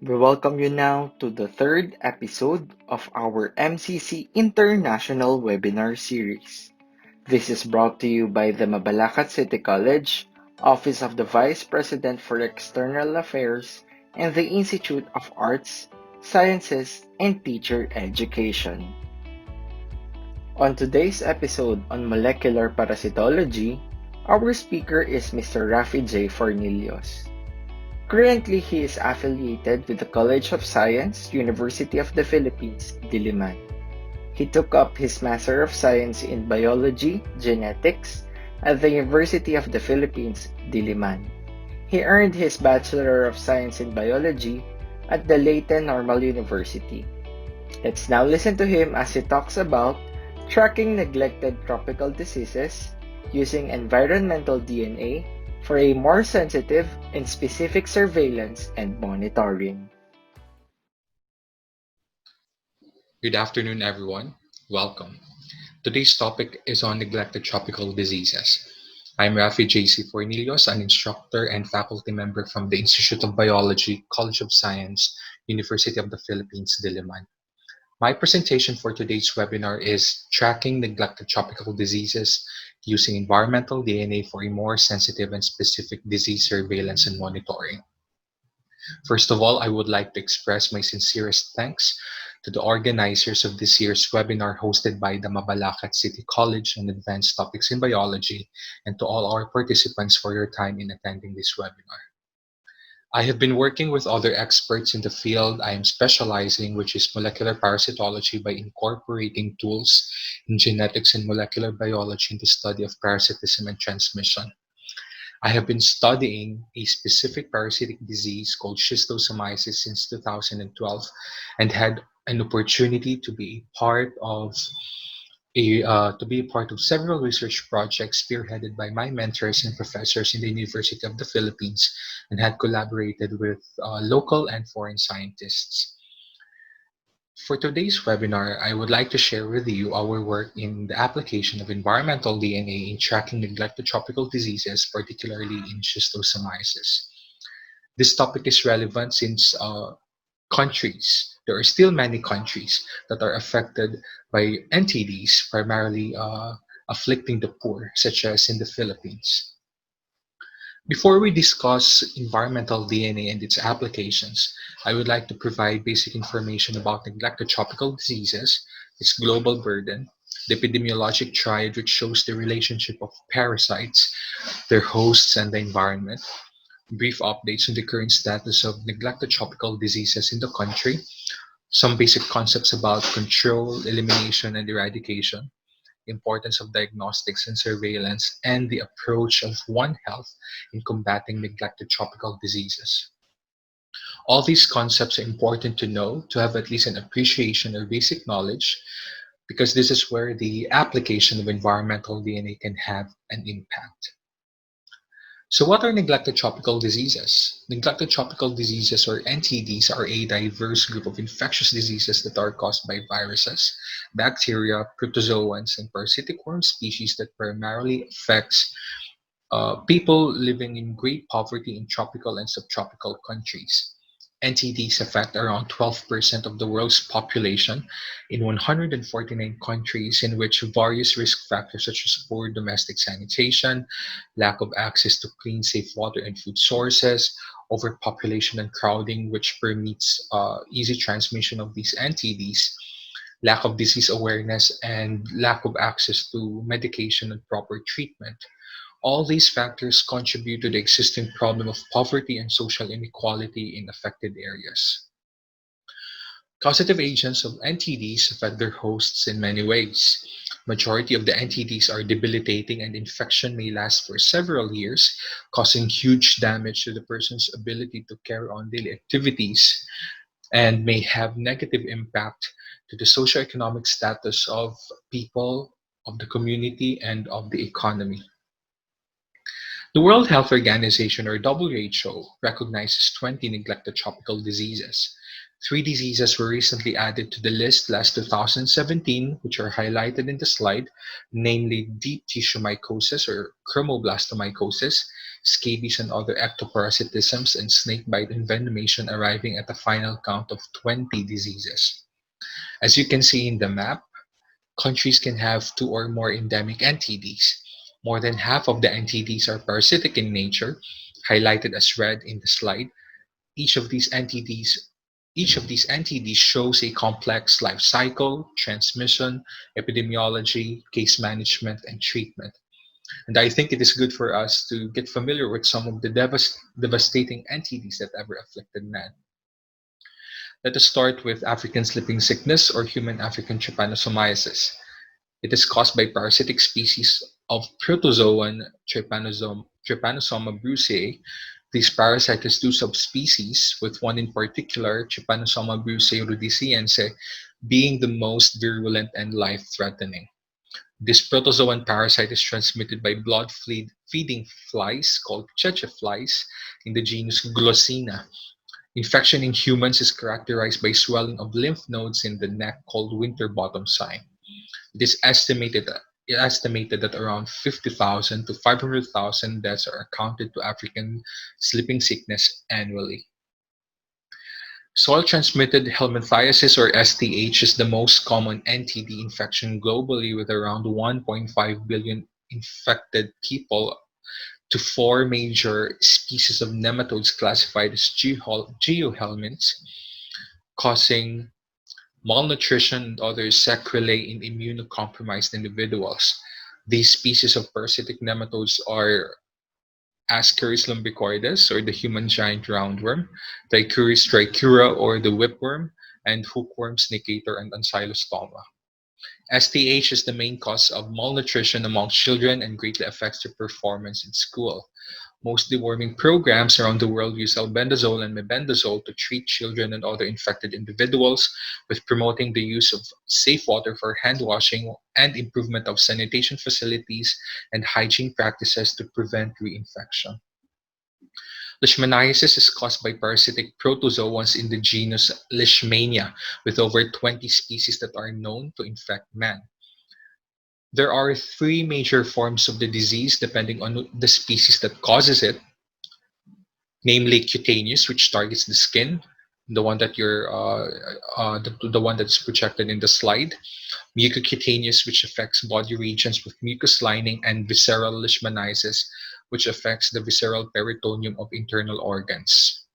We welcome you now to the third episode of our MCC International Webinar Series. This is brought to you by the Mabalacat City College, Office of the Vice President for External Affairs, and the Institute of Arts, Sciences, and Teacher Education. On today's episode on molecular parasitology, our speaker is Mr. Rafi J. Fornillos. Currently, he is affiliated with the College of Science, University of the Philippines, Diliman. He took up his Master of Science in Biology, Genetics at the University of the Philippines, Diliman. He earned his Bachelor of Science in Biology at the Leyte Normal University. Let's now listen to him as he talks about tracking neglected tropical diseases using environmental DNA for a more sensitive and specific surveillance and monitoring. Good afternoon, everyone. Welcome. Today's topic is on neglected tropical diseases. I'm Rafi J.C. Fornillos, an instructor and faculty member from the Institute of Biology, College of Science, University of the Philippines, Diliman. My presentation for today's webinar is Tracking Neglected Tropical Diseases Using Environmental DNA for a More Sensitive and Specific Disease Surveillance and Monitoring. First of all, I would like to express my sincerest thanks to the organizers of this year's webinar hosted by the Malacological City College on Advanced Topics in Biology, and to all our participants for your time in attending this webinar. I have been working with other experts in the field I am specializing, which is molecular parasitology, by incorporating tools in genetics and molecular biology in the study of parasitism and transmission. I have been studying a specific parasitic disease called Schistosomiasis since 2012 and had an opportunity to be a part of several research projects spearheaded by my mentors and professors in the University of the Philippines, and had collaborated with local and foreign scientists. For today's webinar, I would like to share with you our work in the application of environmental DNA in tracking neglected tropical diseases, particularly in schistosomiasis. This topic is relevant since there are still many countries that are affected by NTDs, primarily afflicting the poor, such as in the Philippines. Before we discuss environmental DNA and its applications, I would like to provide basic information about neglected tropical diseases, its global burden, the epidemiologic triad, which shows the relationship of parasites, their hosts, and the environment, brief updates on the current status of neglected tropical diseases in the country, some basic concepts about control, elimination, and eradication, importance of diagnostics and surveillance, and the approach of One Health in combating neglected tropical diseases. All these concepts are important to know to have at least an appreciation or basic knowledge, because this is where the application of environmental DNA can have an impact. So what are neglected tropical diseases? Neglected tropical diseases, or NTDs, are a diverse group of infectious diseases that are caused by viruses, bacteria, protozoans, and parasitic worm species that primarily affects people living in great poverty in tropical and subtropical countries. NTDs affect around 12% of the world's population in 149 countries, in which various risk factors such as poor domestic sanitation, lack of access to clean, safe water and food sources, overpopulation and crowding, which permits easy transmission of these NTDs, lack of disease awareness, and lack of access to medication and proper treatment. All these factors contribute to the existing problem of poverty and social inequality in affected areas. Causative agents of NTDs affect their hosts in many ways. Majority of the NTDs are debilitating, and infection may last for several years, causing huge damage to the person's ability to carry on daily activities, and may have negative impact to the socioeconomic status of people, of the community, and of the economy. The World Health Organization, or WHO, recognizes 20 neglected tropical diseases. Three diseases were recently added to the list last 2017, which are highlighted in the slide, namely deep tissue mycosis, or chromoblastomycosis, scabies and other ectoparasitisms, and snakebite envenomation, arriving at a final count of 20 diseases. As you can see in the map, countries can have two or more endemic NTDs. More than half of the NTDs are parasitic in nature, highlighted as red in the slide. Each of these NTDs each of these NTDs shows a complex life cycle, transmission, epidemiology, case management, and treatment. And I think it is good for us to get familiar with some of the devastating NTDs that ever afflicted man. Let us start with African sleeping sickness or human African trypanosomiasis. It is caused by parasitic species of protozoan Trypanosoma brucei. This parasite has two subspecies, with one in particular, Trypanosoma brucei rudisiense, being the most virulent and life-threatening. This protozoan parasite is transmitted by blood-feeding flies called cheche flies in the genus Glossina. Infection in humans is characterized by swelling of lymph nodes in the neck called winterbottom sign. It is estimated that around 50,000 to 500,000 deaths are accounted to African sleeping sickness annually. Soil-transmitted helminthiasis or STH is the most common NTD infection globally with around 1.5 billion infected people to four major species of nematodes classified as geohelminths, causing malnutrition and other sequelae in immunocompromised individuals. These species of parasitic nematodes are Ascaris lumbricoides, or the human giant roundworm, Dicuris tricura, or the whipworm, and hookworms Necator and Ancylostoma. STH is the main cause of malnutrition among children and greatly affects their performance in school. Most deworming programs around the world use albendazole and mebendazole to treat children and other infected individuals, with promoting the use of safe water for hand washing and improvement of sanitation facilities and hygiene practices to prevent reinfection. Leishmaniasis is caused by parasitic protozoans in the genus Leishmania, with over 20 species that are known to infect man. There are three major forms of the disease depending on the species that causes it, namely cutaneous, which targets the skin, the one that the one that's projected in the slide; mucocutaneous, which affects body regions with mucus lining; and visceral leishmaniasis, which affects the visceral peritoneum of internal organs.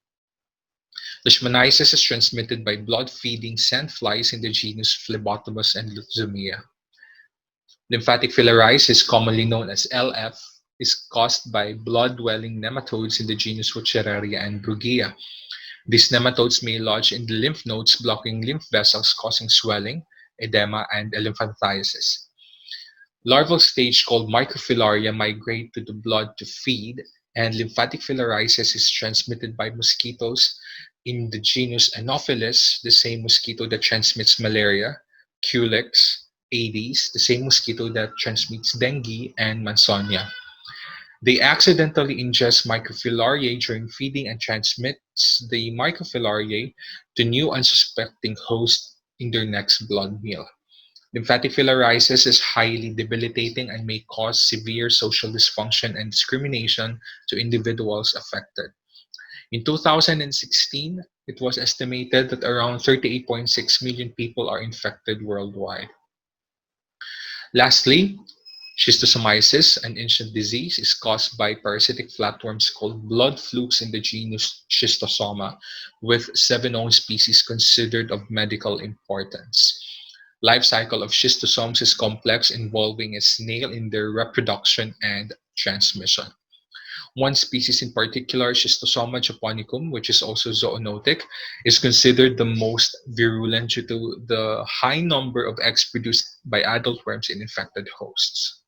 Leishmaniasis is transmitted by blood-feeding sandflies in the genus Phlebotomus and Lutzomia. Lymphatic filariasis, commonly known as LF, is caused by blood-dwelling nematodes in the genus Wuchereria and Brugia. These nematodes may lodge in the lymph nodes, blocking lymph vessels, causing swelling, edema, and elephantiasis. Larval stage called microfilaria migrate to the blood to feed, and lymphatic filariasis is transmitted by mosquitoes in the genus Anopheles, the same mosquito that transmits malaria; Culex, Aedes, the same mosquito that transmits dengue; and Mansonia. They accidentally ingest microfilariae during feeding and transmits the microfilariae to new unsuspecting hosts in their next blood meal. Lymphatic filariasis is highly debilitating and may cause severe social dysfunction and discrimination to individuals affected. In 2016, it was estimated that around 38.6 million people are infected worldwide. Lastly, schistosomiasis, an ancient disease, is caused by parasitic flatworms called blood flukes in the genus Schistosoma, with seven known species considered of medical importance. Life cycle of schistosomes is complex, involving a snail in their reproduction and transmission. One species in particular, Schistosoma japonicum, which is also zoonotic, is considered the most virulent due to the high number of eggs produced by adult worms in infected hosts.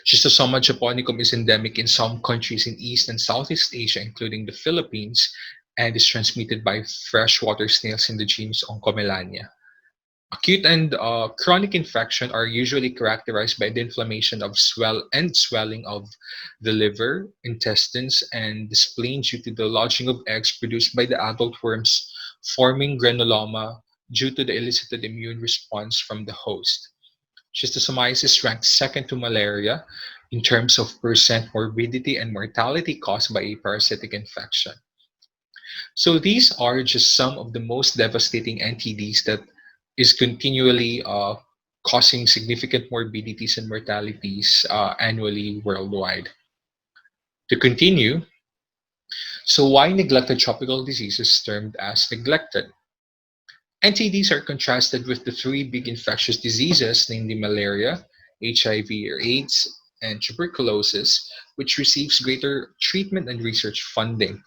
Schistosoma japonicum is endemic in some countries in East and Southeast Asia, including the Philippines, and is transmitted by freshwater snails in the genus Oncomelania. Acute and chronic infection are usually characterized by the inflammation of swelling of the liver, intestines, and the spleen due to the lodging of eggs produced by the adult worms, forming granuloma due to the elicited immune response from the host. Schistosomiasis ranks second to malaria in terms of percent morbidity and mortality caused by a parasitic infection. So these are just some of the most devastating NTDs that is continually causing significant morbidities and mortalities annually worldwide. To continue, so why neglected tropical diseases termed as neglected? NTDs are contrasted with the three big infectious diseases, namely malaria, HIV or AIDS, and tuberculosis, which receives greater treatment and research funding.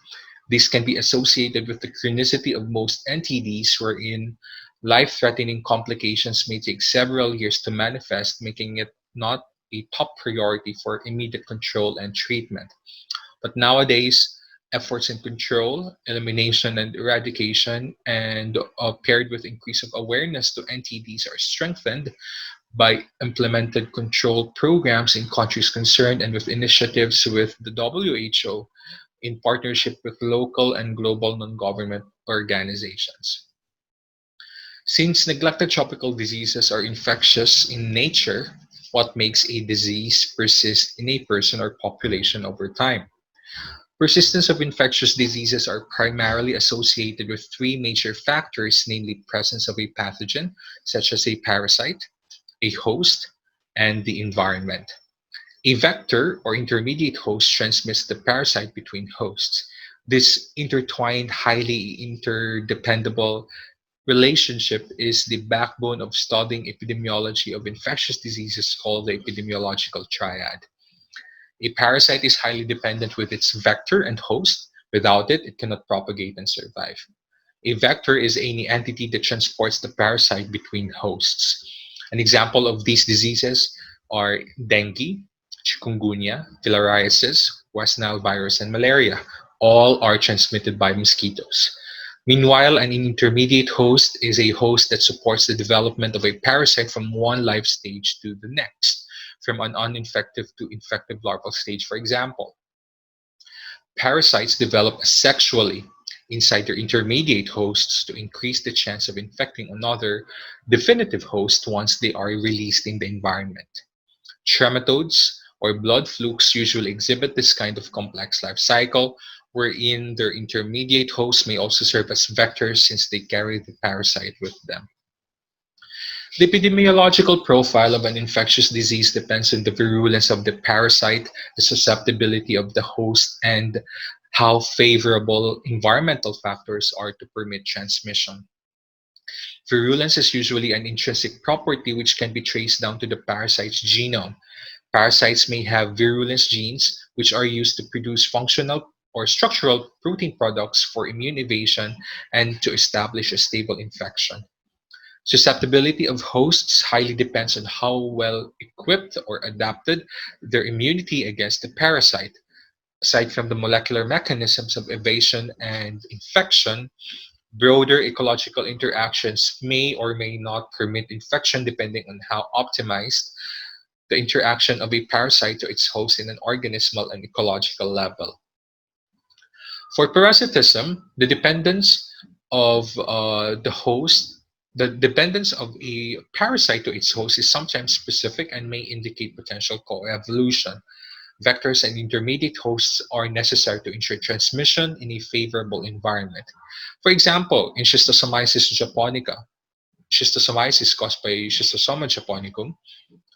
This can be associated with the chronicity of most NTDs, wherein life threatening complications may take several years to manifest, making it not a top priority for immediate control and treatment. But nowadays, efforts in control, elimination, and eradication, and paired with increase of awareness to NTDs, are strengthened by implemented control programs in countries concerned and with initiatives with the WHO in partnership with local and global non-government organizations. Since neglected tropical diseases are infectious in nature, what makes a disease persist in a person or population over time? Persistence of infectious diseases are primarily associated with three major factors, namely presence of a pathogen, such as a parasite, a host, and the environment. A vector or intermediate host transmits the parasite between hosts. This intertwined, highly interdependable relationship is the backbone of studying epidemiology of infectious diseases called the epidemiological triad. A parasite is highly dependent with its vector and host. Without it, it cannot propagate and survive. A vector is any entity that transports the parasite between hosts. An example of these diseases are dengue, chikungunya, filariasis, West Nile virus, and malaria. All are transmitted by mosquitoes. Meanwhile, an intermediate host is a host that supports the development of a parasite from one life stage to the next, from an uninfective to infective larval stage, for example. Parasites develop sexually inside their intermediate hosts to increase the chance of infecting another definitive host once they are released in the environment. Trematodes or blood flukes usually exhibit this kind of complex life cycle, wherein their intermediate hosts may also serve as vectors since they carry the parasite with them. The epidemiological profile of an infectious disease depends on the virulence of the parasite, the susceptibility of the host, and how favorable environmental factors are to permit transmission. Virulence is usually an intrinsic property which can be traced down to the parasite's genome. Parasites may have virulence genes, which are used to produce functional or structural protein products for immune evasion and to establish a stable infection. Susceptibility of hosts highly depends on how well equipped or adapted their immunity against the parasite. Aside from the molecular mechanisms of evasion and infection, broader ecological interactions may or may not permit infection depending on how optimized the interaction of a parasite to its host in an organismal and ecological level. For parasitism, the host, the dependence of a parasite to its host is sometimes specific and may indicate potential coevolution. Vectors and intermediate hosts are necessary to ensure transmission in a favorable environment. For example, in Schistosomiasis japonica, schistosomiasis caused by Schistosoma japonicum,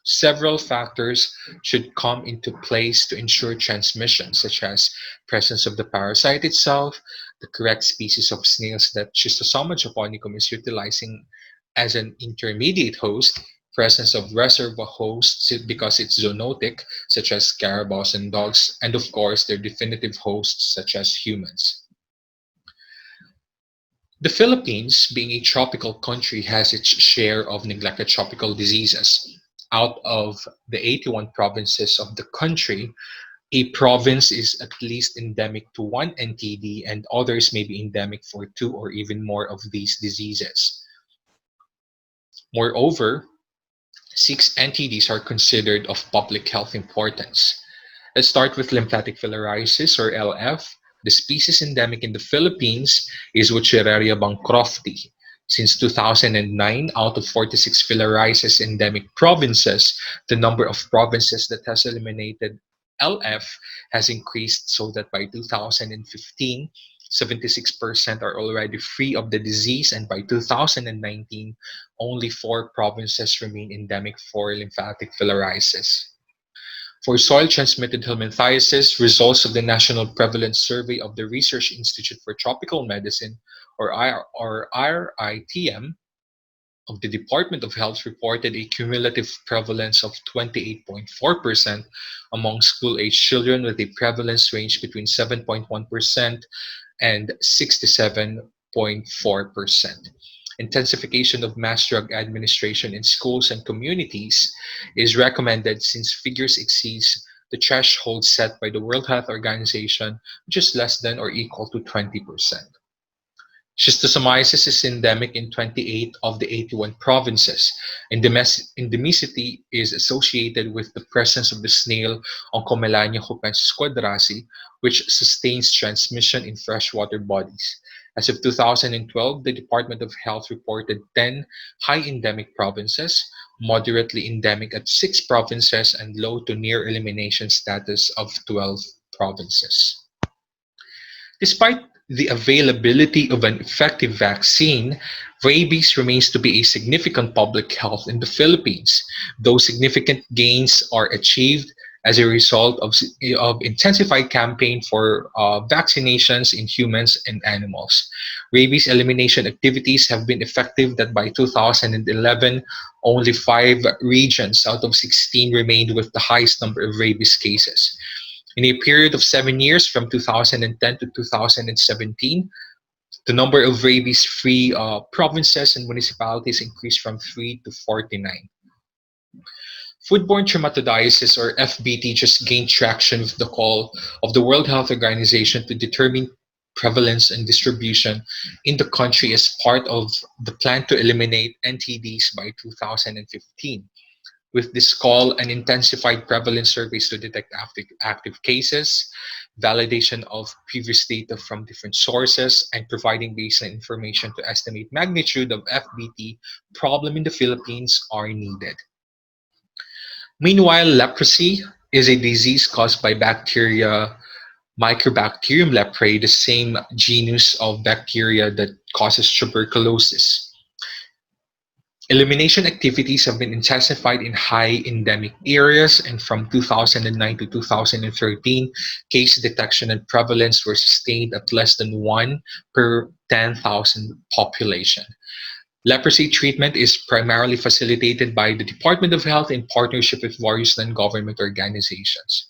several factors should come into place to ensure transmission, such as presence of the parasite itself, the correct species of snails that Schistosoma japonicum is utilizing as an intermediate host, presence of reservoir hosts because it's zoonotic, such as carabaos and dogs, and of course their definitive hosts, such as humans. The Philippines, being a tropical country, has its share of neglected tropical diseases. Out of the 81 provinces of the country, a province is at least endemic to one NTD, and others may be endemic for two or even more of these diseases. Moreover, six NTDs are considered of public health importance. Let's start with lymphatic filariasis or LF. The species endemic in the Philippines is Wuchereria bancrofti. Since 2009, out of 46 filariasis endemic provinces, the number of provinces that has eliminated LF has increased so that by 2015, 76% are already free of the disease, and by 2019, only 4 provinces remain endemic for lymphatic filariasis. For soil-transmitted helminthiasis, results of the National Prevalence Survey of the Research Institute for Tropical Medicine, or RITM, of the Department of Health reported a cumulative prevalence of 28.4% among school-age children, with a prevalence range between 7.1% and 67.4%. Intensification of mass drug administration in schools and communities is recommended since figures exceeds the threshold set by the World Health Organization, which is less than or equal to 20%. Schistosomiasis is endemic in 28 of the 81 provinces. Endemicity is associated with the presence of the snail Oncomelania hupensis quadrasi, which sustains transmission in freshwater bodies. As of 2012, the Department of Health reported 10 high endemic provinces, moderately endemic at 6 provinces, and low to near elimination status of 12 provinces. Despite the availability of an effective vaccine, rabies remains to be a significant public health in the Philippines, though significant gains are achieved as a result of intensified campaign for vaccinations in humans and animals. Rabies elimination activities have been effective that by 2011, only 5 regions out of 16 remained with the highest number of rabies cases. In a period of 7 years, from 2010 to 2017, the number of rabies-free provinces and municipalities increased from 3 to 49. Foodborne dermatitis, or FBT, just gained traction with the call of the World Health Organization to determine prevalence and distribution in the country as part of the plan to eliminate NTDs by 2015. With this call and intensified prevalence surveys to detect active cases, validation of previous data from different sources, and providing baseline information to estimate magnitude of FBT problem in the Philippines are needed. Meanwhile, leprosy is a disease caused by bacteria Mycobacterium leprae, the same genus of bacteria that causes tuberculosis. Elimination activities have been intensified in high endemic areas, and from 2009 to 2013, case detection and prevalence were sustained at less than 1 per 10,000 population. Leprosy treatment is primarily facilitated by the Department of Health in partnership with various non-government organizations.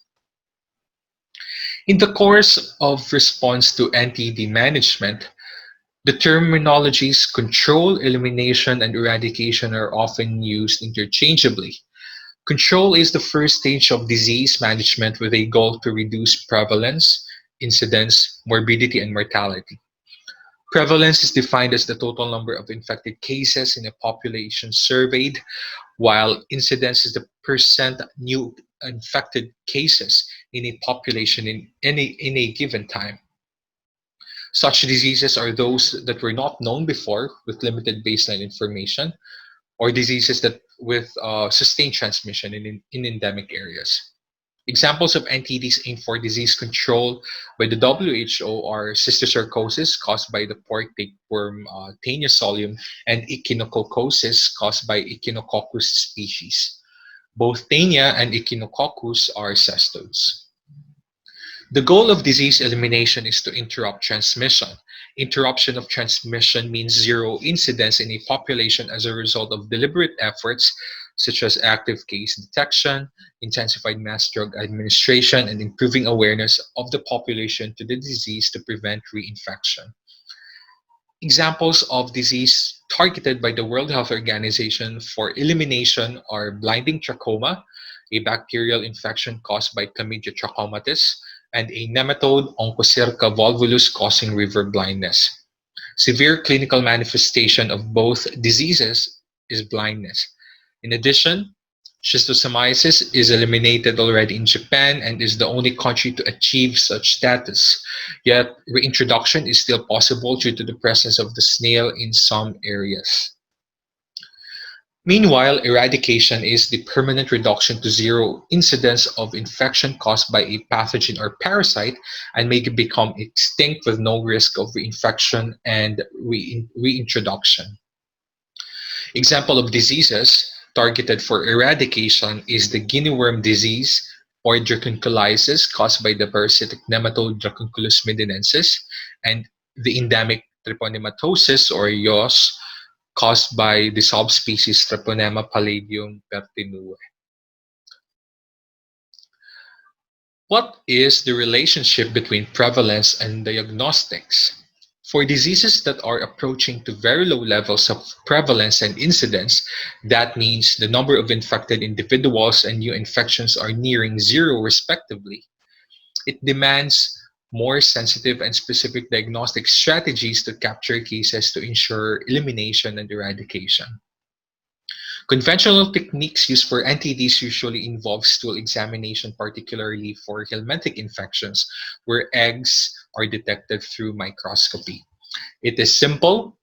In the course of response to NTD management, the terminologies control, elimination, and eradication are often used interchangeably. Control is the first stage of disease management with a goal to reduce prevalence, incidence, morbidity, and mortality. Prevalence is defined as the total number of infected cases in a population surveyed, while incidence is the percent new infected cases in a population in a given time. Such diseases are those that were not known before with limited baseline information, or diseases that with sustained transmission in endemic areas. Examples of NTDs aimed for disease control by the WHO are cysticercosis caused by the pork tapeworm Taenia solium and echinococcosis caused by Echinococcus species. Both Taenia and Echinococcus are cestodes. The goal of disease elimination is to interrupt transmission. Interruption of transmission means zero incidence in a population as a result of deliberate efforts such as active case detection, intensified mass drug administration, and improving awareness of the population to the disease to prevent reinfection. Examples of disease targeted by the World Health Organization for elimination are blinding trachoma, a bacterial infection caused by Chlamydia trachomatis, and a nematode Onchocerca volvulus causing river blindness. Severe clinical manifestation of both diseases is blindness. In addition, Schistosomiasis is eliminated already in Japan and is the only country to achieve such status. Yet, reintroduction is still possible due to the presence of the snail in some areas. Meanwhile, eradication is the permanent reduction to zero incidence of infection caused by a pathogen or parasite and may become extinct with no risk of reinfection and reintroduction. Example of diseases targeted for eradication is the guinea worm disease or dracunculiasis caused by the parasitic nematode Dracunculus medinensis and the endemic treponematosis or YOS caused by the subspecies Treponema palladium pertinue. What is the relationship between prevalence and diagnostics? For diseases that are approaching to very low levels of prevalence and incidence, that means the number of infected individuals and new infections are nearing zero respectively. It demands more sensitive and specific diagnostic strategies to capture cases to ensure elimination and eradication. Conventional techniques used for NTDs usually involve stool examination, particularly for helminthic infections, where eggs are detected through microscopy. It is simple,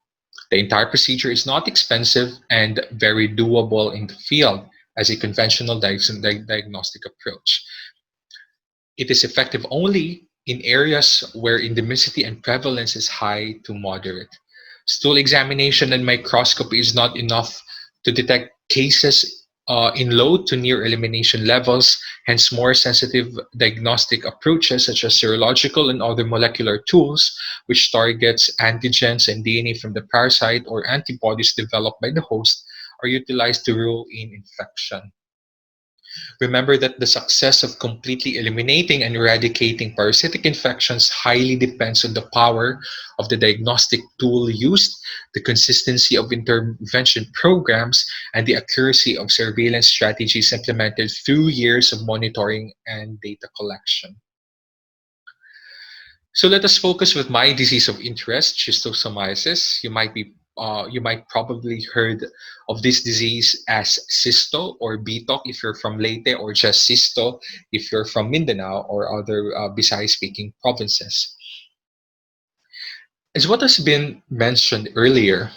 the entire procedure is not expensive, and very doable in the field as a conventional diagnostic approach. It is effective only in areas where endemicity and prevalence is high to moderate. Stool examination and microscopy is not enough to detect cases in low to near elimination levels, hence more sensitive diagnostic approaches such as serological and other molecular tools, which targets antigens and DNA from the parasite or antibodies developed by the host, are utilized to rule in infection. Remember that the success of completely eliminating and eradicating parasitic infections highly depends on the power of the diagnostic tool used, the consistency of intervention programs, and the accuracy of surveillance strategies implemented through years of monitoring and data collection. So let us focus with my disease of interest, schistosomiasis. You might probably heard of this disease as cysto or bitok if you're from Leyte, or just cysto if you're from Mindanao or other Bisaya-speaking provinces. As what has been mentioned earlier,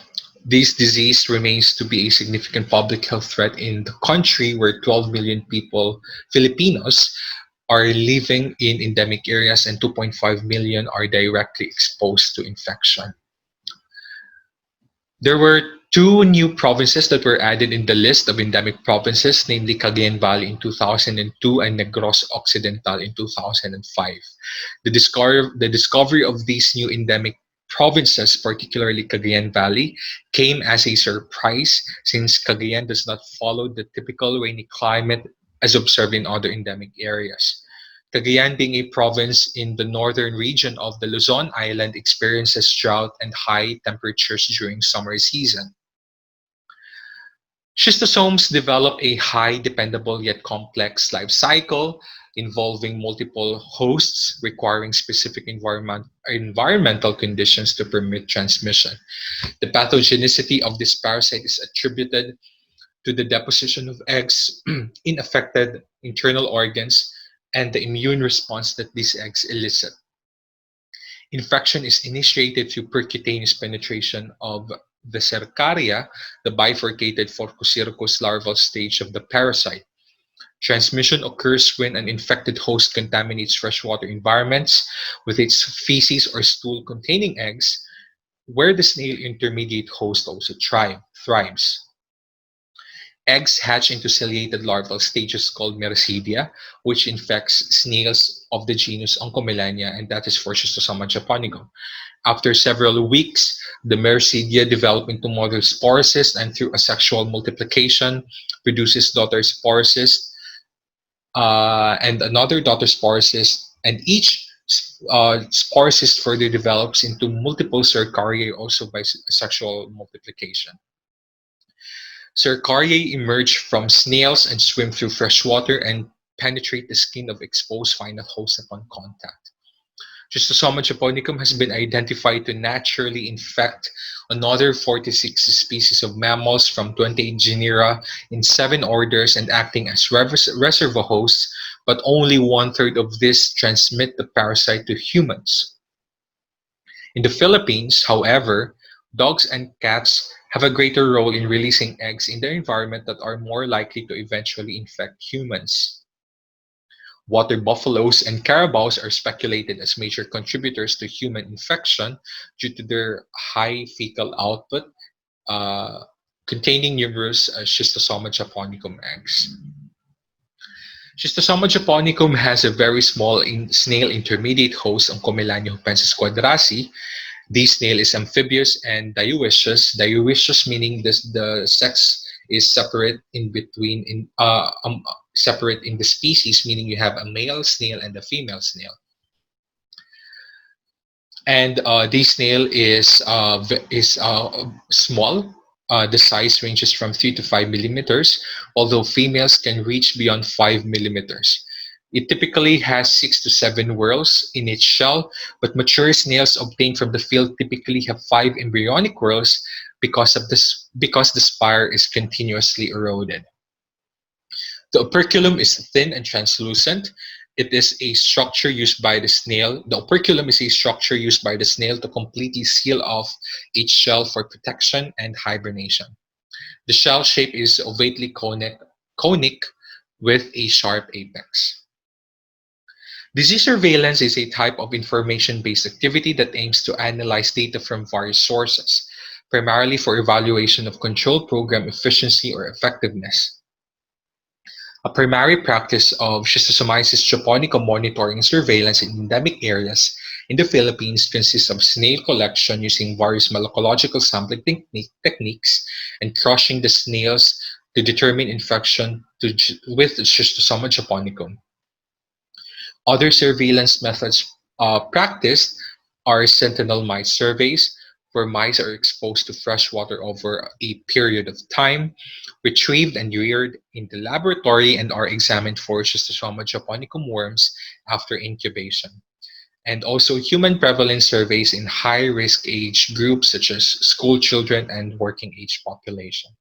this disease remains to be a significant public health threat in the country where 12 million people, Filipinos, are living in endemic areas and 2.5 million are directly exposed to infection. There were two new provinces that were added in the list of endemic provinces, namely Cagayan Valley in 2002 and Negros Occidental in 2005. The discovery of these new endemic provinces, particularly Cagayan Valley, came as a surprise since Cagayan does not follow the typical rainy climate as observed in other endemic areas. Cagayan, being a province in the northern region of the Luzon island, experiences drought and high temperatures during summer season. Schistosomes develop a high, dependable yet complex life cycle involving multiple hosts requiring specific environmental conditions to permit transmission. The pathogenicity of this parasite is attributed to the deposition of eggs in affected internal organs and the immune response that these eggs elicit. Infection is initiated through percutaneous penetration of the cercaria, the bifurcated Forcocircus larval stage of the parasite. Transmission occurs when an infected host contaminates freshwater environments with its feces or stool containing eggs, where the snail intermediate host also thrives. Eggs hatch into ciliated larval stages called mericidia, which infects snails of the genus Oncomelania, and that is for Schistosoma japonicum. After several weeks, the mericidia develop into mother sporocyst and through asexual multiplication produces daughter sporocyst and another daughter sporocyst, and each sporocyst further develops into multiple cercariae also by sexual multiplication. Cercariae emerge from snails and swim through fresh water and penetrate the skin of exposed final hosts upon contact. Schistosoma japonicum has been identified to naturally infect another 46 species of mammals from 28 genera in 7 orders and acting as reservoir hosts, but only one-third of this transmit the parasite to humans. In the Philippines, however, dogs and cats have a greater role in releasing eggs in their environment that are more likely to eventually infect humans. Water buffaloes and carabaos are speculated as major contributors to human infection due to their high fecal output, uh, containing numerous Schistosoma japonicum eggs. Schistosoma japonicum has a very small snail intermediate host on Commelania quadrasi. This snail is amphibious and dioecious. Dioecious meaning the sex is separate in between separate in the species, meaning you have a male snail and a female snail. And this snail is small. The size ranges from 3 to 5 millimeters, although females can reach beyond 5 millimeters. It typically has 6 to 7 whorls in its shell, but mature snails obtained from the field typically have 5 embryonic whorls because the spire is continuously eroded. The operculum is thin and translucent. It is a structure used by the snail. The operculum is a structure used by the snail to completely seal off its shell for protection and hibernation. The shell shape is ovately conic with a sharp apex. Disease surveillance is a type of information-based activity that aims to analyze data from various sources, primarily for evaluation of control program efficiency or effectiveness. A primary practice of Schistosomiasis japonica monitoring surveillance in endemic areas in the Philippines consists of snail collection using various malacological sampling techniques and crushing the snails to determine infection with Schistosoma japonicum. Other surveillance methods practiced are sentinel mice surveys, where mice are exposed to fresh water over a period of time, retrieved and reared in the laboratory, and are examined for Schistosoma japonicum worms after incubation. And also human prevalence surveys in high-risk age groups such as school children and working age population.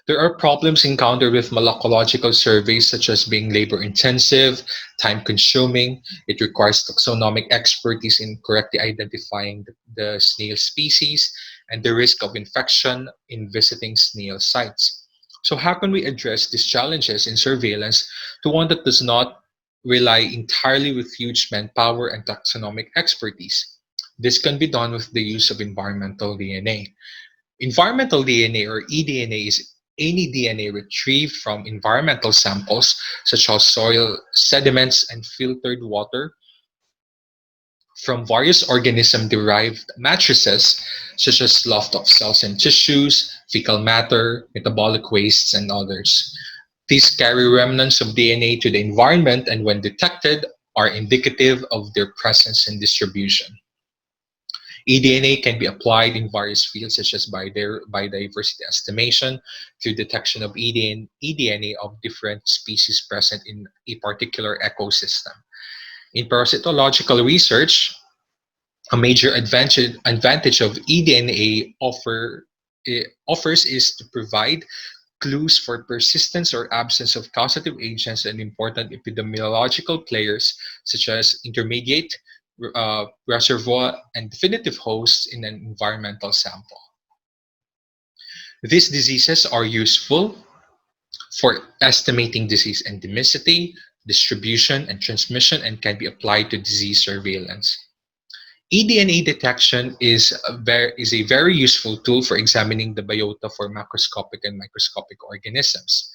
There are problems encountered with malacological surveys such as being labor-intensive, time-consuming. It requires taxonomic expertise in correctly identifying the snail species and the risk of infection in visiting snail sites. So how can we address these challenges in surveillance to one that does not rely entirely with huge manpower and taxonomic expertise? This can be done with the use of environmental DNA. Environmental DNA or eDNA is any DNA retrieved from environmental samples such as soil, sediments, and filtered water from various organism-derived matrices such as sloughed off cells and tissues, fecal matter, metabolic wastes, and others. These carry remnants of DNA to the environment and when detected are indicative of their presence and distribution. eDNA can be applied in various fields such as biodiversity estimation through detection of eDNA of different species present in a particular ecosystem. In parasitological research, a major advantage of eDNA offers is to provide clues for persistence or absence of causative agents and important epidemiological players such as intermediate, reservoir, and definitive hosts in an environmental sample. These diseases are useful for estimating disease endemicity, distribution, and transmission and can be applied to disease surveillance. eDNA detection is a very useful tool for examining the biota for macroscopic and microscopic organisms.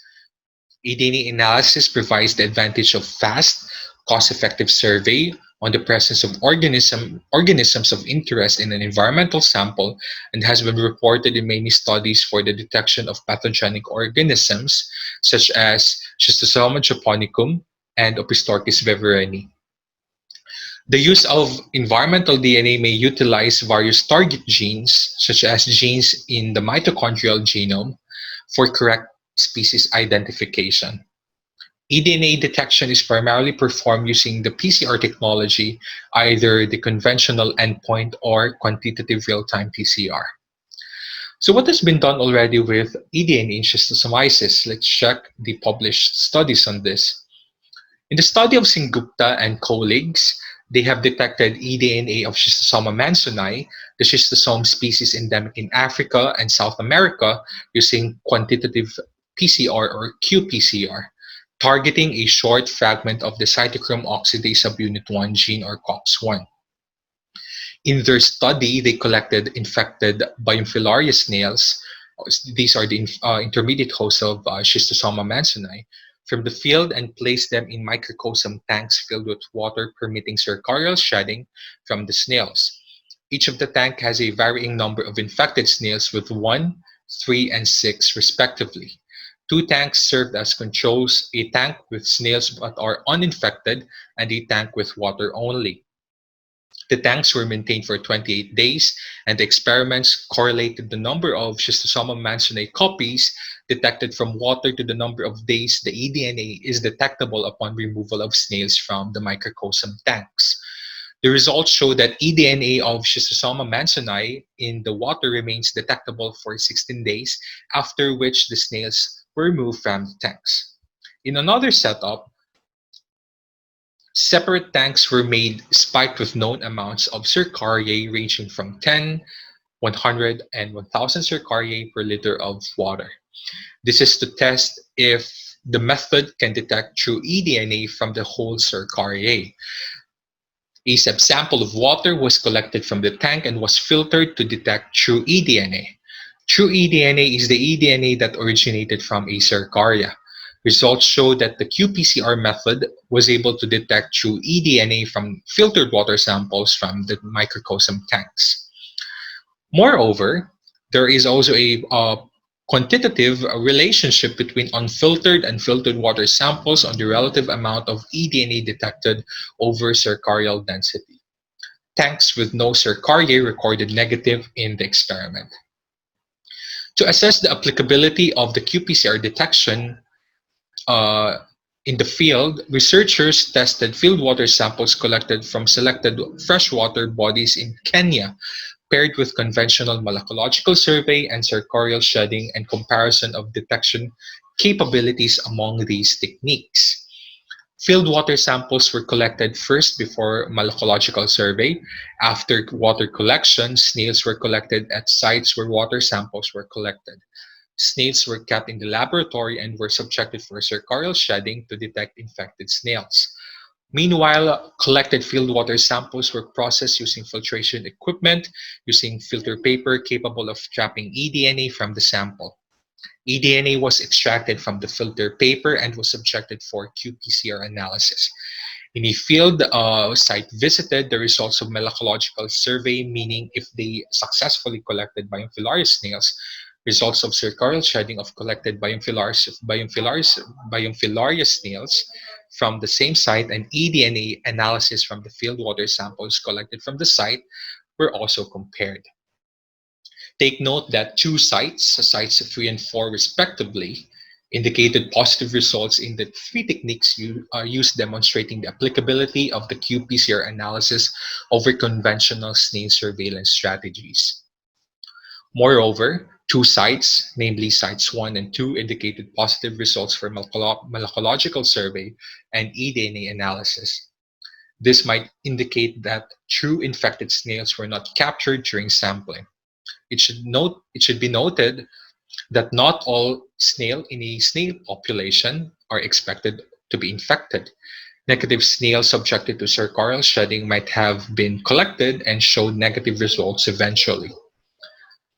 eDNA analysis provides the advantage of fast, cost-effective survey on the presence of organisms of interest in an environmental sample and has been reported in many studies for the detection of pathogenic organisms such as Schistosoma japonicum and Opistorchis viverrini. The use of environmental DNA may utilize various target genes, such as genes in the mitochondrial genome, for correct species identification. eDNA detection is primarily performed using the PCR technology, either the conventional endpoint or quantitative real-time PCR. So what has been done already with eDNA in schistosomiasis? Let's check the published studies on this. In the study of Singupta and colleagues, they have detected eDNA of Schistosoma mansoni, the schistosome species endemic in Africa and South America, using quantitative PCR or qPCR, targeting a short fragment of the cytochrome oxidase subunit 1 gene or COX-1. In their study, they collected infected Biomphalaria snails. These are the intermediate hosts of Schistosoma mansoni from the field and placed them in microcosm tanks filled with water permitting circarial shedding from the snails. Each of the tank has a varying number of infected snails with 1, 3, and 6 respectively. Two tanks served as controls, a tank with snails but are uninfected and a tank with water only. The tanks were maintained for 28 days, and the experiments correlated the number of Schistosoma mansoni copies detected from water to the number of days the eDNA is detectable upon removal of snails from the microcosm tanks. The results show that eDNA of Schistosoma mansoni in the water remains detectable for 16 days, after which the snails were removed from the tanks. In another setup, separate tanks were made spiked with known amounts of cercariae ranging from 10, 100, and 1000 cercariae per liter of water. This is to test if the method can detect true eDNA from the whole cercariae. A subsample of water was collected from the tank and was filtered to detect true eDNA. True eDNA is the eDNA that originated from a cercaria. Results show that the qPCR method was able to detect true eDNA from filtered water samples from the microcosm tanks. Moreover, there is also a quantitative relationship between unfiltered and filtered water samples on the relative amount of eDNA detected over cercarial density. Tanks with no cercariae recorded negative in the experiment. To assess the applicability of the qPCR detection uh, in the field, researchers tested field water samples collected from selected freshwater bodies in Kenya, paired with conventional malacological survey and cercarial shedding and comparison of detection capabilities among these techniques. Field water samples were collected first before malacological survey. After water collection, snails were collected at sites where water samples were collected. Snails were kept in the laboratory and were subjected for cercarial shedding to detect infected snails. Meanwhile, collected field water samples were processed using filtration equipment, using filter paper capable of trapping eDNA from the sample. eDNA was extracted from the filter paper and was subjected for qPCR analysis. In a field site visited, the results of malacological survey, meaning if they successfully collected Biomphalaria snails, results of cercarial shedding of collected Biomphalaria snails from the same site, and eDNA analysis from the field water samples collected from the site were also compared. Take note that two sites, sites 3 and 4 respectively, indicated positive results in the three techniques used demonstrating the applicability of the qPCR analysis over conventional snail surveillance strategies. Moreover, two sites, namely sites 1 and 2, indicated positive results for malacological survey and eDNA analysis. This might indicate that true infected snails were not captured during sampling. It should be noted that not all snail in a snail population are expected to be infected. Negative snails subjected to cercarial shedding might have been collected and showed negative results eventually.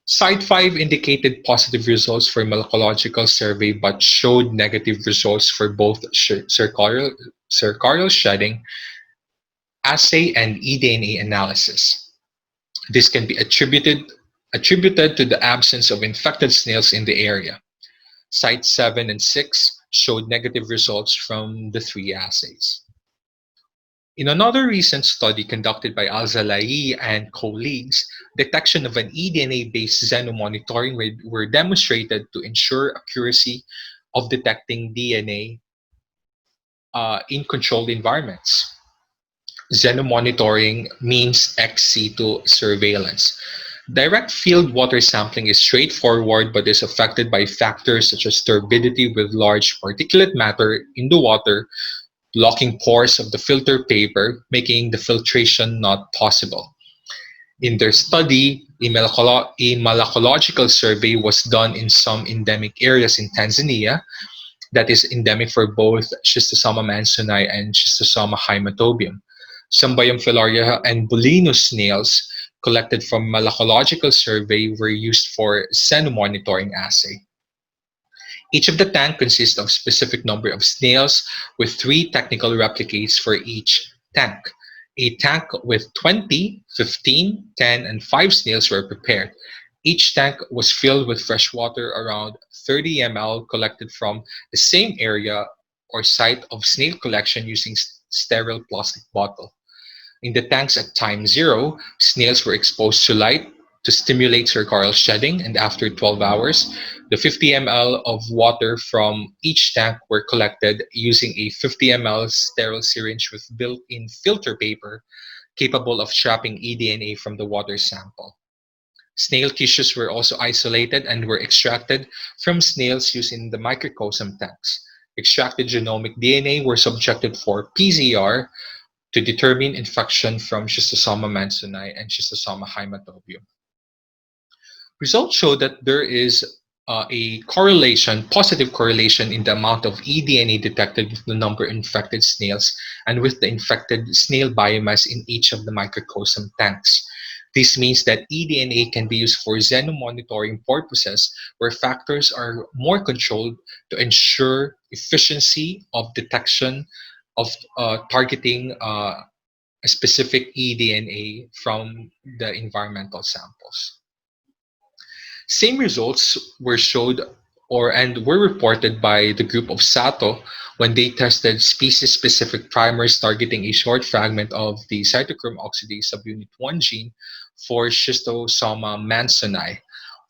Site 5 indicated positive results for malacological survey but showed negative results for both cercarial shedding assay and eDNA analysis. This can be attributed to the absence of infected snails in the area. Sites 7 and 6 showed negative results from the three assays. In another recent study conducted by Al-Zalai and colleagues, detection of an eDNA-based xenomonitoring were demonstrated to ensure accuracy of detecting DNA in controlled environments. Xenomonitoring means ex situ surveillance. Direct field water sampling is straightforward but is affected by factors such as turbidity with large particulate matter in the water, blocking pores of the filter paper, making the filtration not possible. In their study, a malacological survey was done in some endemic areas in Tanzania that is endemic for both Schistosoma mansoni and Schistosoma hymatobium. Some Biomphalaria and Bolinus snails collected from Malacological survey were used for xenomonitoring assay. Each of the tank consists of specific number of snails with three technical replicates for each tank. A tank with 20, 15, 10, and 5 snails were prepared. Each tank was filled with fresh water around 30 ml collected from the same area or site of snail collection using sterile plastic bottle. In the tanks at time zero, snails were exposed to light to stimulate circaral shedding, and after 12 hours, the 50 ml of water from each tank were collected using a 50 ml sterile syringe with built-in filter paper capable of trapping eDNA from the water sample. Snail tissues were also isolated and were extracted from snails using the microcosm tanks. Extracted genomic DNA were subjected for PCR to determine infection from Schistosoma mansoni and Schistosoma hymatobium. Results show that there is a correlation, positive correlation in the amount of eDNA detected with the number of infected snails and with the infected snail biomass in each of the microcosm tanks. This means that eDNA can be used for xenomonitoring purposes where factors are more controlled to ensure efficiency of detection of targeting a specific eDNA from the environmental samples. Same results were showed or and were reported by the group of Sato when they tested species-specific primers targeting a short fragment of the cytochrome oxidase subunit 1 gene for Schistosoma mansoni.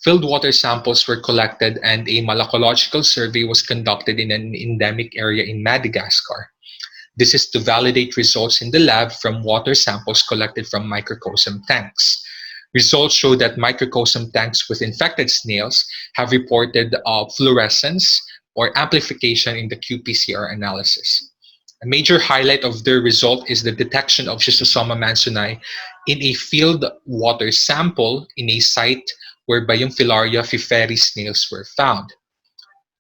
Field water samples were collected and a malacological survey was conducted in an endemic area in Madagascar. This is to validate results in the lab from water samples collected from microcosm tanks. Results show that microcosm tanks with infected snails have reported fluorescence or amplification in the qPCR analysis. A major highlight of their result is the detection of Schistosoma mansoni in a field water sample in a site where Biomphalaria fiferi snails were found.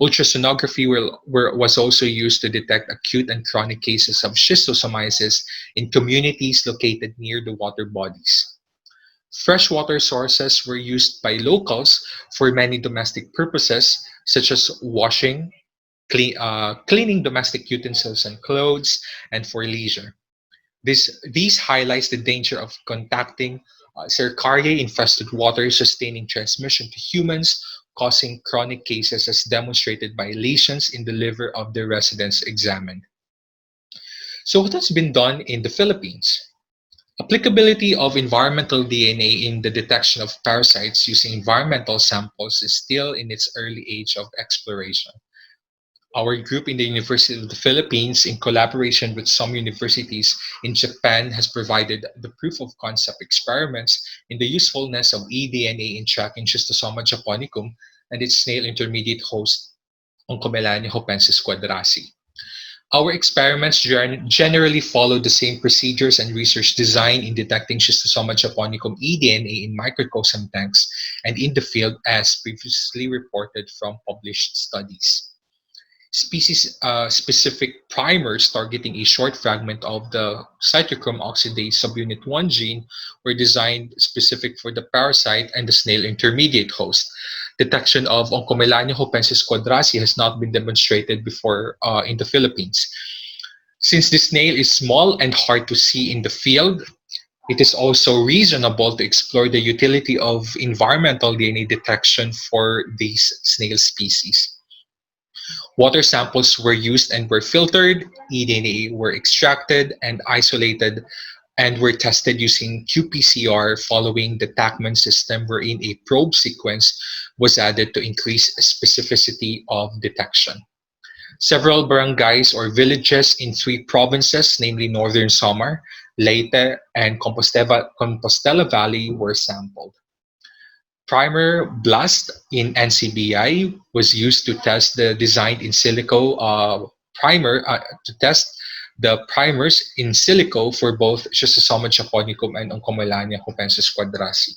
Ultrasonography was also used to detect acute and chronic cases of schistosomiasis in communities located near the water bodies. Freshwater sources were used by locals for many domestic purposes, such as washing, cleaning domestic utensils and clothes, and for leisure. These highlights the danger of contacting Cercaria-infested water, sustaining transmission to humans, causing chronic cases as demonstrated by lesions in the liver of the residents examined. So what has been done in the Philippines? Applicability of environmental DNA in the detection of parasites using environmental samples is still in its early age of exploration. Our group in the University of the Philippines, in collaboration with some universities in Japan, has provided the proof of concept experiments in the usefulness of eDNA in tracking Schistosoma japonicum and its snail intermediate host, Oncomelania hopensis quadrasi. Our experiments generally follow the same procedures and research design in detecting Schistosoma japonicum eDNA in microcosm tanks and in the field as previously reported from published studies. Species-specific primers targeting a short fragment of the cytochrome oxidase subunit 1 gene were designed specific for the parasite and the snail intermediate host. Detection of Oncomelania hopensis quadrasi has not been demonstrated before in the Philippines. Since the snail is small and hard to see in the field, it is also reasonable to explore the utility of environmental DNA detection for these snail species. Water samples were used and were filtered, eDNA were extracted and isolated, and were tested using qPCR following the Tachman system wherein a probe sequence was added to increase specificity of detection. Several barangays or villages in three provinces, namely Northern Samar, Leyte, and Compostela Valley, were sampled. Primer blast in NCBI was used to test the designed in silico primer to test the primers in silico for both Schistosoma japonicum and Oncomelania cupensis quadrasi.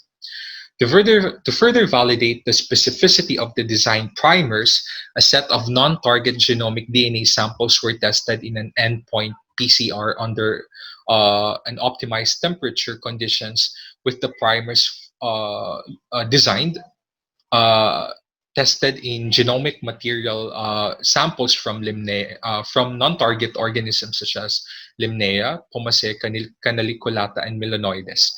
To further validate the specificity of the designed primers, a set of non-target genomic DNA samples were tested in an endpoint PCR under an optimized temperature conditions with the primers designed, uh, tested in genomic material samples from non-target organisms such as Limnea, Pomacea canaliculata, and Melanoides.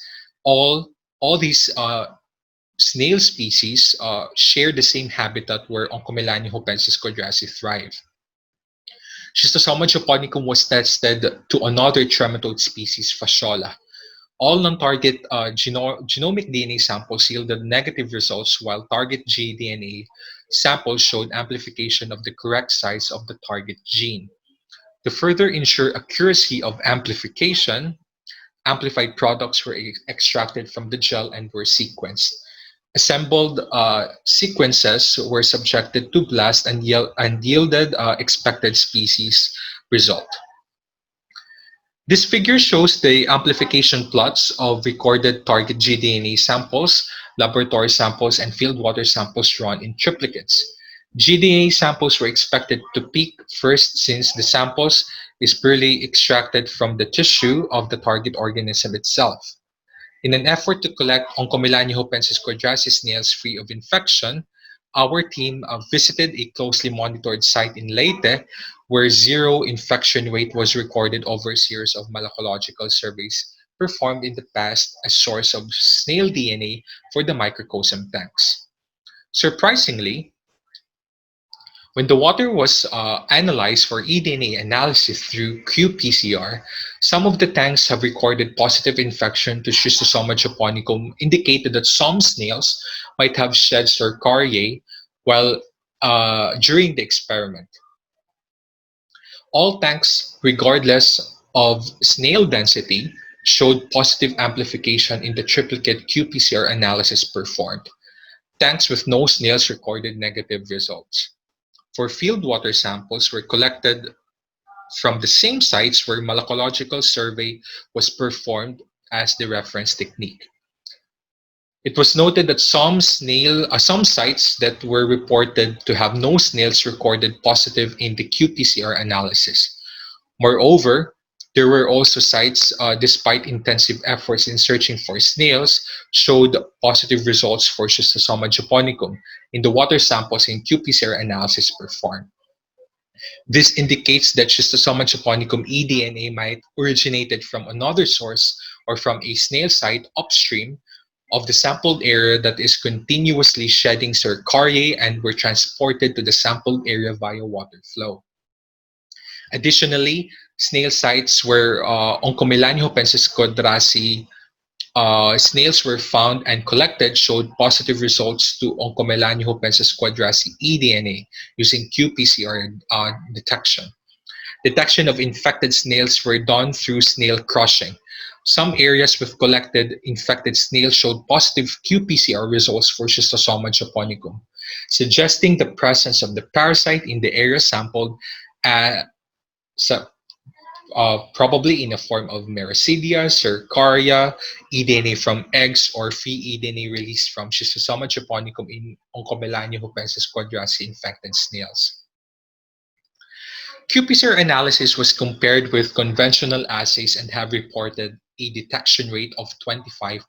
All all these snail species share the same habitat where Oncomelania hopensis quadrasi thrive. Schistosoma japonicum was tested to another trematode species, Fasciola. All non-target genomic DNA samples yielded negative results, while target gDNA samples showed amplification of the correct size of the target gene. To further ensure accuracy of amplification, amplified products were extracted from the gel and were sequenced. Assembled sequences were subjected to blast and yielded expected species result. This figure shows the amplification plots of recorded target gDNA samples, laboratory samples, and fieldwater samples drawn in triplicates. gDNA samples were expected to peak first since the samples is purely extracted from the tissue of the target organism itself. In an effort to collect Oncomelania hopensis quadrasi snails free of infection, our team visited a closely monitored site in Leyte where zero infection rate was recorded over a series of malacological surveys performed in the past as source of snail DNA for the microcosm tanks. Surprisingly, when the water was analyzed for eDNA analysis through qPCR, some of the tanks have recorded positive infection to Schistosoma japonicum, indicated that some snails might have shed cercariae while during the experiment. All tanks, regardless of snail density, showed positive amplification in the triplicate qPCR analysis performed. Tanks with no snails recorded negative results. For field water samples were collected from the same sites where malacological survey was performed as the reference technique. It was noted that some sites that were reported to have no snails recorded positive in the qPCR analysis. Moreover, there were also sites, despite intensive efforts in searching for snails, showed positive results for Schistosoma japonicum in the water samples in qPCR analysis performed. This indicates that Schistosoma japonicum eDNA might originated from another source or from a snail site upstream of the sampled area that is continuously shedding cercariae and were transported to the sampled area via water flow. Additionally, snail sites where Oncomelania hopensis quadrasi snails were found and collected showed positive results to Oncomelania hopensis quadrasi eDNA using qPCR detection. Detection of infected snails were done through snail crushing. Some areas with collected infected snails showed positive qPCR results for Schistosoma japonicum, suggesting the presence of the parasite in the area sampled, uh, so, probably in a form of Mericidia, Cercaria, eDNA from eggs, or free eDNA released from Schistosoma japonicum in Oncomelania hopensis quadrasi infected snails. qPCR analysis was compared with conventional assays and have reported a detection rate of 25%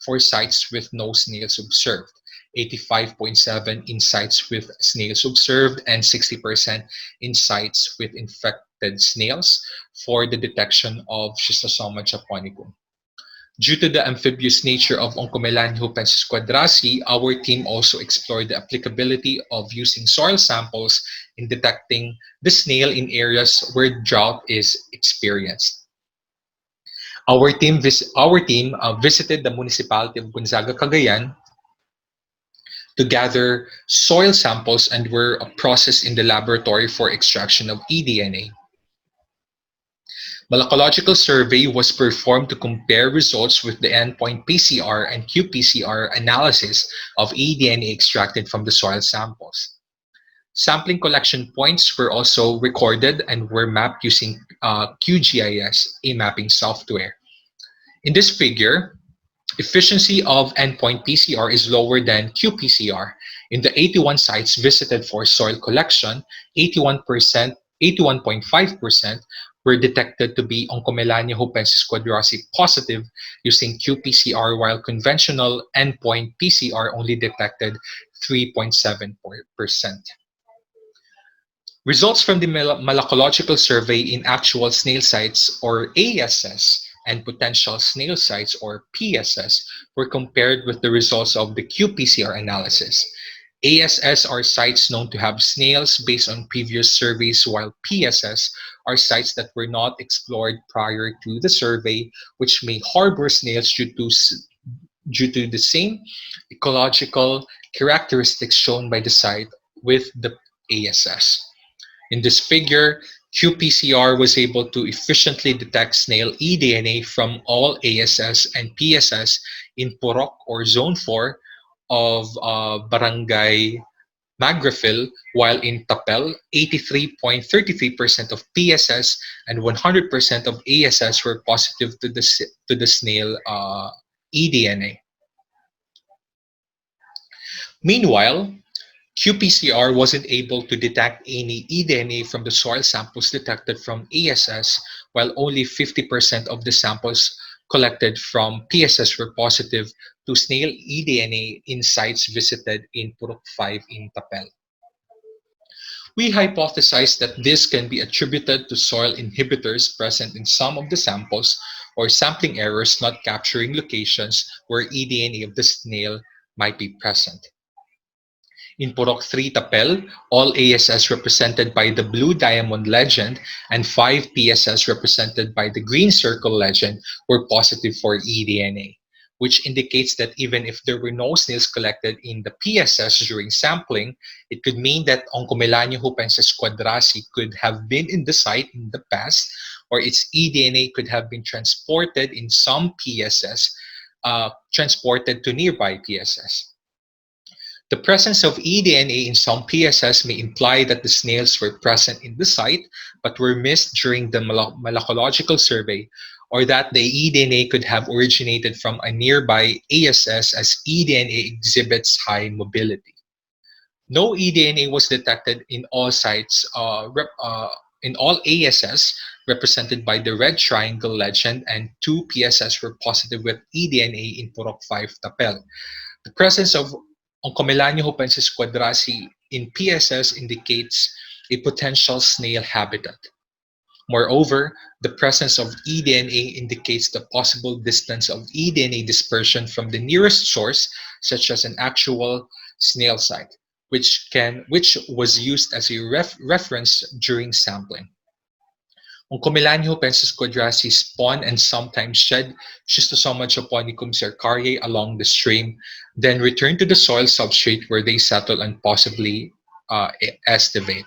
for sites with no snails observed, 85.7% in sites with snails observed, and 60% in sites with infected snails for the detection of Schistosoma japonicum. Due to the amphibious nature of Oncomelania hopensis quadrasi, our team also explored the applicability of using soil samples in detecting the snail in areas where drought is experienced. Our team visited the municipality of Gonzaga, Cagayan to gather soil samples and were processed in the laboratory for extraction of eDNA. Malacological survey was performed to compare results with the endpoint PCR and qPCR analysis of eDNA extracted from the soil samples. Sampling collection points were also recorded and were mapped using QGIS, a mapping software. In this figure, efficiency of endpoint PCR is lower than qPCR. In the 81 sites visited for soil collection, 81.5% were detected to be Oncomelania hupensis quadrasi positive using qPCR, while conventional endpoint PCR only detected 3.7%. Results from the malacological survey in actual snail sites, or ASS, and potential snail sites, or PSS, were compared with the results of the qPCR analysis. ASS are sites known to have snails based on previous surveys, while PSS are sites that were not explored prior to the survey, which may harbor snails due to the same ecological characteristics shown by the site with the ASS. In this figure, qPCR was able to efficiently detect snail eDNA from all ASS and PSS in Purok or Zone 4 of Barangay Magrafil, while in Tapel, 83.33% of PSS and 100% of ASS were positive to the snail eDNA. Meanwhile, qPCR wasn't able to detect any eDNA from the soil samples detected from ASS, while only 50% of the samples collected from PSS were positive to snail eDNA in sites visited in Purok 5 in Tapel. We hypothesize that this can be attributed to soil inhibitors present in some of the samples or sampling errors not capturing locations where eDNA of the snail might be present. In Purok 3 Tapel, all ASS represented by the blue diamond legend and 5 PSS represented by the green circle legend were positive for eDNA, which indicates that even if there were no snails collected in the PSS during sampling, it could mean that Oncomelania hupensis quadrasi could have been in the site in the past, or its eDNA could have been transported in some PSS, transported to nearby PSS. The presence of eDNA in some PSS may imply that the snails were present in the site but were missed during the malacological survey, or that the eDNA could have originated from a nearby ASS, as eDNA exhibits high mobility. No eDNA was detected in all sites, in all ASS represented by the red triangle legend, and 2 PSS were positive with eDNA in Purok 5 Tapel. The presence of Oncomelania hupensis quadrasi in PSS indicates a potential snail habitat. Moreover, the presence of eDNA indicates the possible distance of eDNA dispersion from the nearest source, such as an actual snail site, which was used as a reference during sampling. Oncomelania hupensis quadrasi spawn and sometimes shed Schistosoma japonicum cercariae along the stream, then return to the soil substrate where they settle and possibly estivate.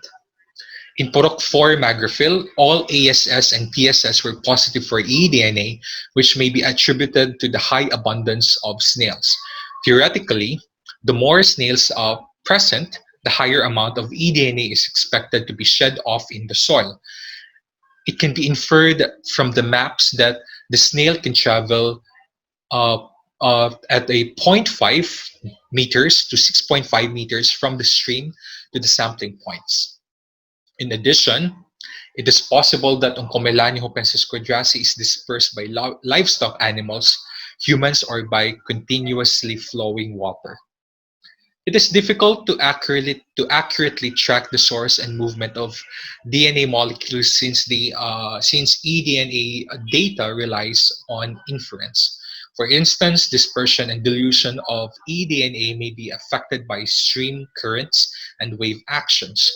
In Purok 4 Magrafil, all ASS and PSS were positive for eDNA, which may be attributed to the high abundance of snails. Theoretically, the more snails are present, the higher amount of eDNA is expected to be shed off in the soil. It can be inferred from the maps that the snail can travel at a 0.5 meters to 6.5 meters from the stream to the sampling points. In addition, it is possible that Oncomelania hupensis quadrasi is dispersed by livestock animals, humans, or by continuously flowing water. It is difficult to accurately track the source and movement of DNA molecules since eDNA data relies on inference. For instance, dispersion and dilution of eDNA may be affected by stream currents and wave actions.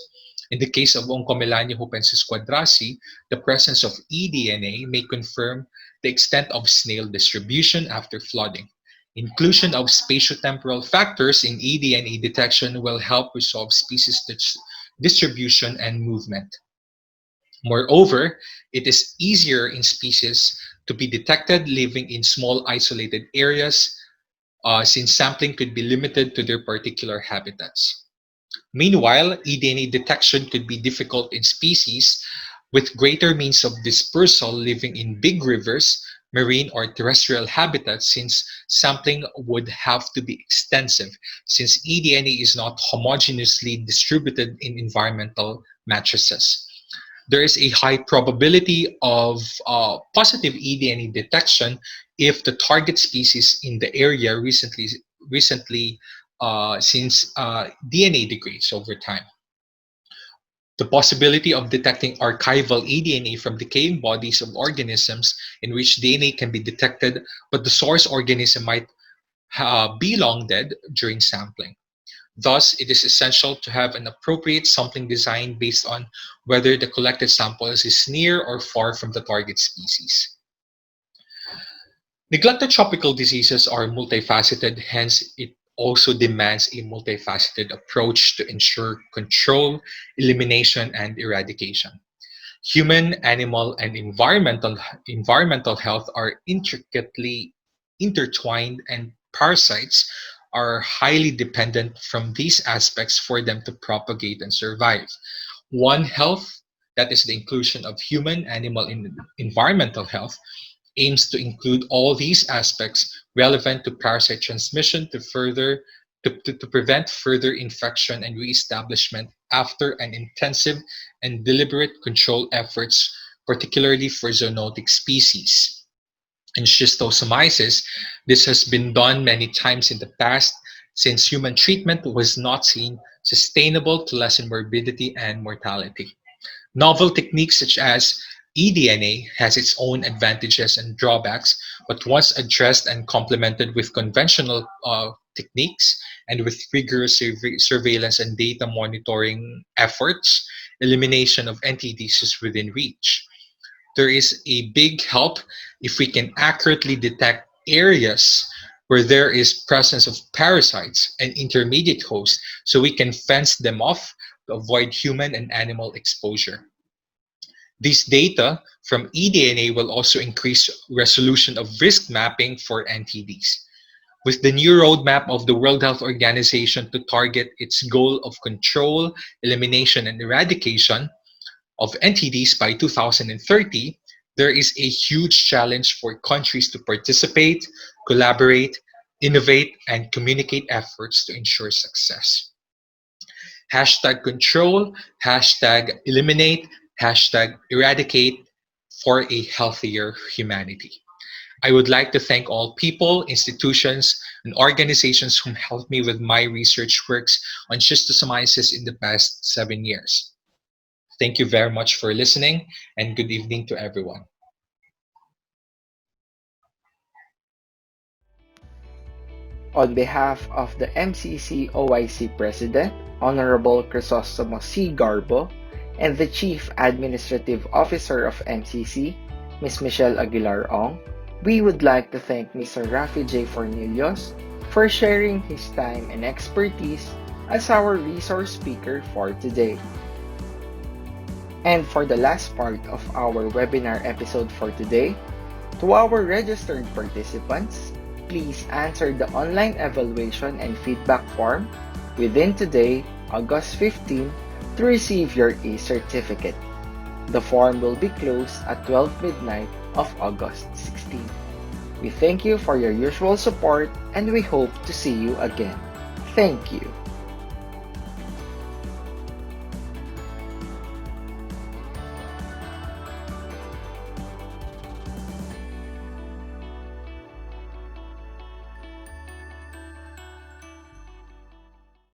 In the case of Oncomelania hupensis quadrasi, the presence of eDNA may confirm the extent of snail distribution after flooding. Inclusion of spatiotemporal factors in eDNA detection will help resolve species distribution and movement. Moreover, it is easier in species to be detected living in small isolated areas since sampling could be limited to their particular habitats. Meanwhile, eDNA detection could be difficult in species with greater means of dispersal living in big rivers, marine or terrestrial habitats since sampling would have to be extensive since eDNA is not homogeneously distributed in environmental matrices. There is a high probability of positive eDNA detection if the target species in the area recently since DNA degrades over time. The possibility of detecting archival eDNA from decaying bodies of organisms in which DNA can be detected, but the source organism might be long dead during sampling. Thus, it is essential to have an appropriate sampling design based on whether the collected samples is near or far from the target species. Neglected tropical diseases are multifaceted, hence it also demands a multifaceted approach to ensure control, elimination, and eradication. Human, animal, and environmental health are intricately intertwined, and parasites are highly dependent from these aspects for them to propagate and survive. One health, that is the inclusion of human, animal, and environmental health, aims to include all these aspects relevant to parasite transmission to prevent further infection and reestablishment after an intensive and deliberate control efforts, particularly for zoonotic species. In schistosomiasis, this has been done many times in the past since human treatment was not seen sustainable to lessen morbidity and mortality. Novel techniques such as eDNA has its own advantages and drawbacks, but once addressed and complemented with conventional techniques and with rigorous surveillance and data monitoring efforts, elimination of NTDs is within reach. There is a big help if we can accurately detect areas where there is presence of parasites and intermediate hosts so we can fence them off to avoid human and animal exposure. These data from eDNA will also increase resolution of risk mapping for NTDs. With the new roadmap of the World Health Organization to target its goal of control, elimination, and eradication of NTDs by 2030, there is a huge challenge for countries to participate, collaborate, innovate, and communicate efforts to ensure success. Hashtag control, hashtag eliminate, hashtag eradicate for a healthier humanity. I would like to thank all people, institutions, and organizations who helped me with my research works on schistosomiasis in the past 7 years. Thank you very much for listening, and good evening to everyone. On behalf of the MCC OIC President, Honorable Crisostomo C. Garbo, and the Chief Administrative Officer of MCC, Ms. Michelle Aguilar Ong, we would like to thank Mr. Rafi J. Fornillos for sharing his time and expertise as our resource speaker for today. And for the last part of our webinar episode for today, to our registered participants, please answer the online evaluation and feedback form within today, August 15, to receive your e-certificate. The form will be closed at 12 midnight of August 16. We thank you for your usual support and we hope to see you again. Thank you.